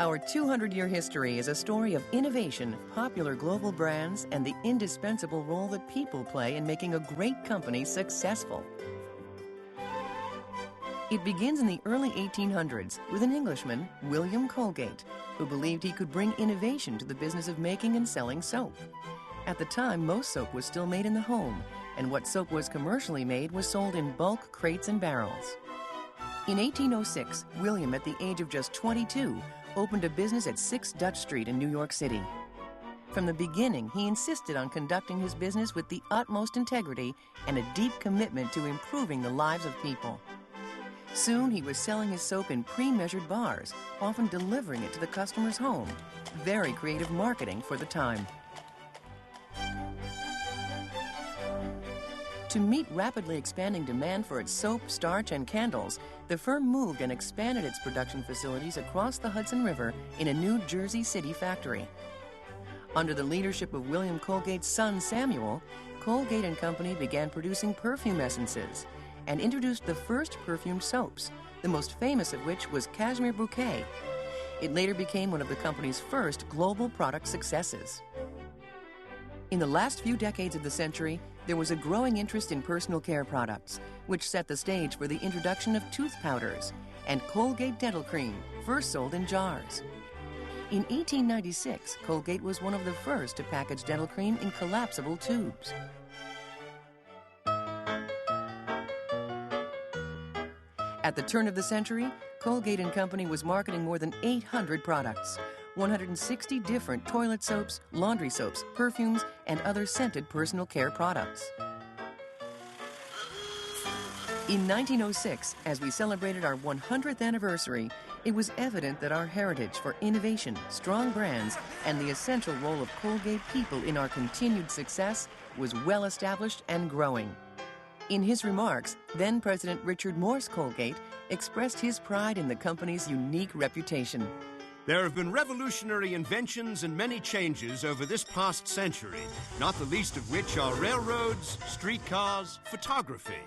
Our 200-year history is a story of innovation, popular global brands, and the indispensable role that people play in making a great company successful. It begins in the early 1800s with an Englishman, William Colgate, who believed he could bring innovation to the business of making and selling soap. At the time, most soap was still made in the home, and what soap was commercially made was sold in bulk crates and barrels. In 1806, William, at the age of just 22, opened a business at 6 Dutch Street in New York City. From the beginning, he insisted on conducting his business with the utmost integrity and a deep commitment to improving the lives of people. Soon, he was selling his soap in pre-measured bars, often delivering it to the customer's home. Very creative marketing for the time. To meet rapidly expanding demand for its soap, starch, and candles, the firm moved and expanded its production facilities across the Hudson River in a new Jersey City factory. Under the leadership of William Colgate's son, Samuel, Colgate and Company began producing perfume essences and introduced the first perfumed soaps, the most famous of which was Cashmere Bouquet. It later became one of the company's first global product successes. In the last few decades of the century, there was a growing interest in personal care products, which set the stage for the introduction of tooth powders and Colgate Dental Cream, first sold in jars. In 1896, Colgate was one of the first to package dental cream in collapsible tubes. At the turn of the century, Colgate and Company was marketing more than 800 products, 160 different toilet soaps, laundry soaps, perfumes, and other scented personal care products. In 1906, as we celebrated our 100th anniversary, it was evident that our heritage for innovation, strong brands, and the essential role of Colgate people in our continued success was well established and growing. In his remarks, then-President Richard Morse Colgate expressed his pride in the company's unique reputation. There have been revolutionary inventions and many changes over this past century, not the least of which are railroads, streetcars, photography.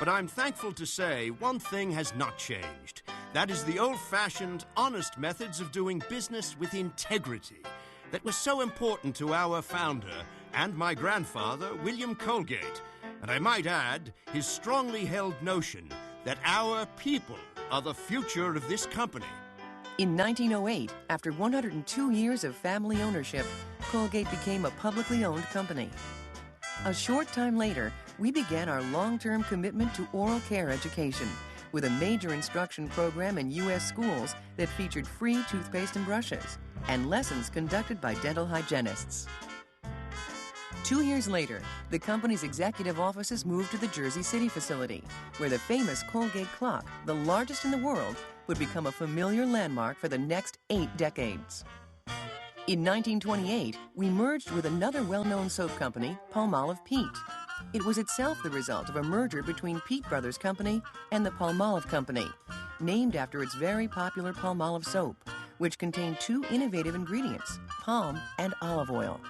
But I'm thankful to say one thing has not changed. That is the old-fashioned, honest methods of doing business with integrity that was so important to our founder and my grandfather, William Colgate. And I might add, his strongly held notion that our people are the future of this company. In 1908, after 102 years of family ownership, Colgate became a publicly owned company. A short time later, we began our long-term commitment to oral care education with a major instruction program in U.S. schools that featured free toothpaste and brushes and lessons conducted by dental hygienists. 2 years later, the company's executive offices moved to the Jersey City facility, where the famous Colgate clock, the largest in the world, would become a familiar landmark for the next 8 decades. In 1928, we merged with another well-known soap company, Palmolive Peet. It was itself the result of a merger between Peet Brothers Company and the Palmolive Company, named after its very popular Palmolive soap, which contained 2 innovative ingredients, palm and olive oil.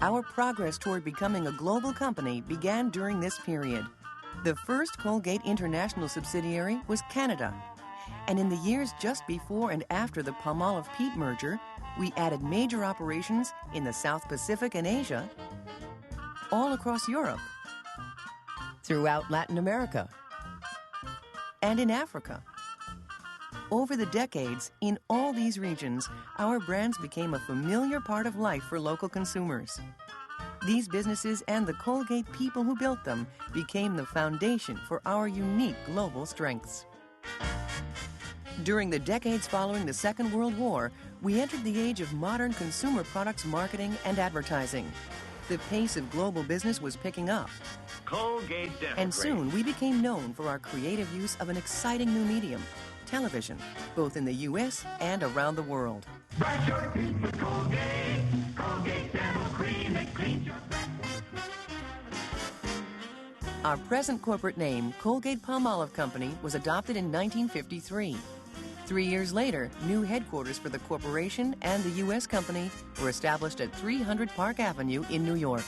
Our progress toward becoming a global company began during this period. The first Colgate International subsidiary was Canada. And in the years just before and after the Palmolive Peet merger, we added major operations in the South Pacific and Asia, all across Europe, throughout Latin America, and in Africa. Over the decades, in all these regions, our brands became a familiar part of life for local consumers. These businesses and the Colgate people who built them became the foundation for our unique global strengths. During the decades following the Second World War, we entered the age of modern consumer products marketing and advertising. The pace of global business was picking up. Colgate Dental And soon we became known for our creative use of an exciting new medium, television, both in the U.S. and around the world. Brush your teeth with Colgate. Colgate Dental Cream, it cleans your breath. Our present corporate name, Colgate-Palmolive Company, was adopted in 1953. 3 years later, new headquarters for the corporation and the U.S. company were established at 300 Park Avenue in New York.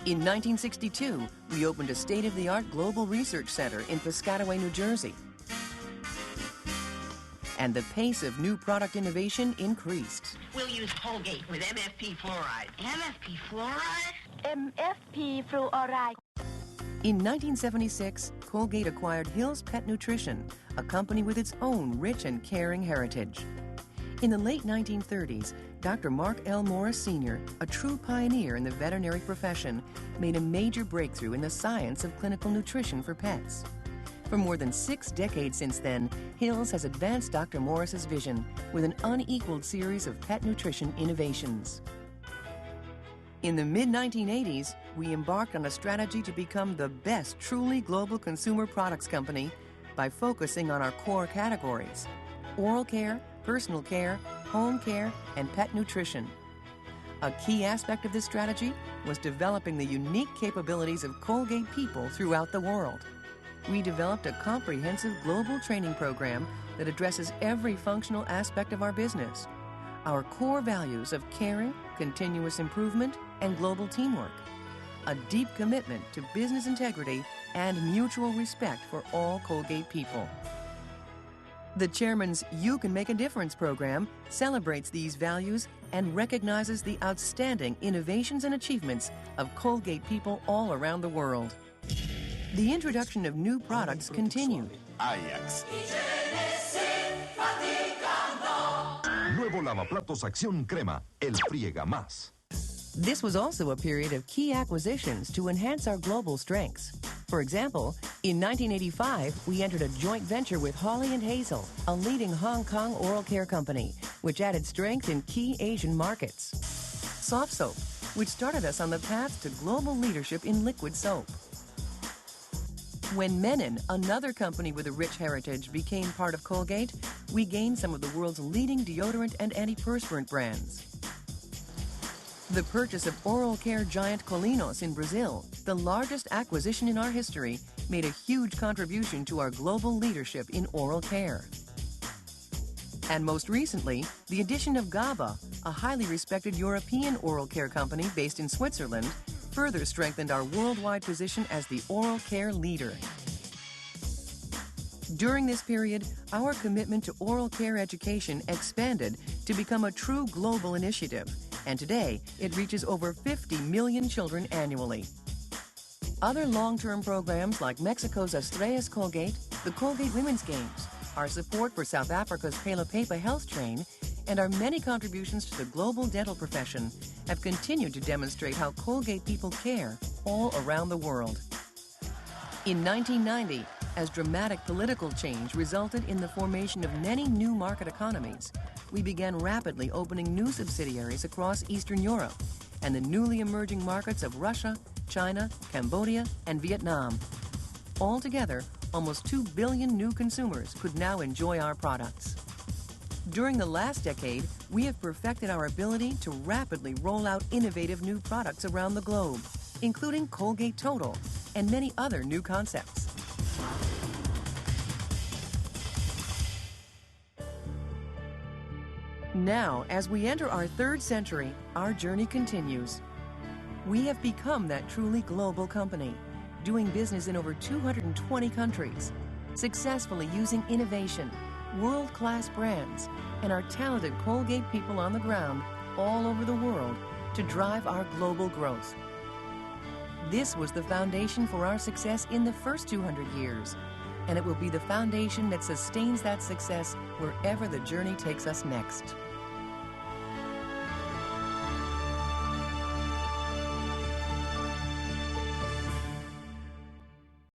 In 1962, we opened a state-of-the-art global research center in Piscataway, New Jersey. and the pace of new product innovation increased. We'll use Colgate with MFP fluoride. MFP fluoride? MFP fluoride. In 1976, Colgate acquired Hill's Pet Nutrition, a company with its own rich and caring heritage. In the late 1930s, Dr. Mark L. Morris Sr., a true pioneer in the veterinary profession, made a major breakthrough in the science of clinical nutrition for pets. For more than 6 decades since then, Hill's has advanced Dr. Morris's vision with an unequaled series of pet nutrition innovations. In the mid-1980s, we embarked on a strategy to become the best truly global consumer products company by focusing on our core categories: oral care, personal care, home care, and pet nutrition. A key aspect of this strategy was developing the unique capabilities of Colgate people throughout the world. We developed a comprehensive global training program that addresses every functional aspect of our business. Our core values of caring, continuous improvement, and global teamwork. A deep commitment to business integrity and mutual respect for all Colgate people. The Chairman's You Can Make a Difference program celebrates these values and recognizes the outstanding innovations and achievements of Colgate people all around the world. The introduction of new products continued. Ajax. Nuevo lavaplatos Acción Crema, el friega más. This was also a period of key acquisitions to enhance our global strengths. For example, in 1985, we entered a joint venture with Hawley & Hazel, a leading Hong Kong oral care company, which added strength in key Asian markets. Soft Soap, which started us on the path to global leadership in liquid soap. When Menon, another company with a rich heritage, became part of Colgate, we gained some of the world's leading deodorant and antiperspirant brands. The purchase of oral care giant Colinos in Brazil, the largest acquisition in our history, made a huge contribution to our global leadership in oral care. And most recently, the addition of GABA, a highly respected European oral care company based in Switzerland, further strengthened our worldwide position as the oral care leader. During this period, our commitment to oral care education expanded to become a true global initiative, and today it reaches over 50 million children annually. Other long-term programs like Mexico's Estrellas Colgate, the Colgate Women's Games, our support for South Africa's Pela Pepa Health Train, and our many contributions to the global dental profession have continued to demonstrate how Colgate people care all around the world. In 1990, as dramatic political change resulted in the formation of many new market economies, we began rapidly opening new subsidiaries across Eastern Europe and the newly emerging markets of Russia, China, Cambodia, and Vietnam. Altogether, almost 2 billion new consumers could now enjoy our products. During the last decade, we have perfected our ability to rapidly roll out innovative new products around the globe, including Colgate Total and many other new concepts. Now, as we enter our 3rd century, our journey continues. We have become that truly global company, doing business in over 220 countries, successfully using innovation, world-class brands, and our talented Colgate people on the ground all over the world to drive our global growth. This was the foundation for our success in the first 200 years, and it will be the foundation that sustains that success wherever the journey takes us next.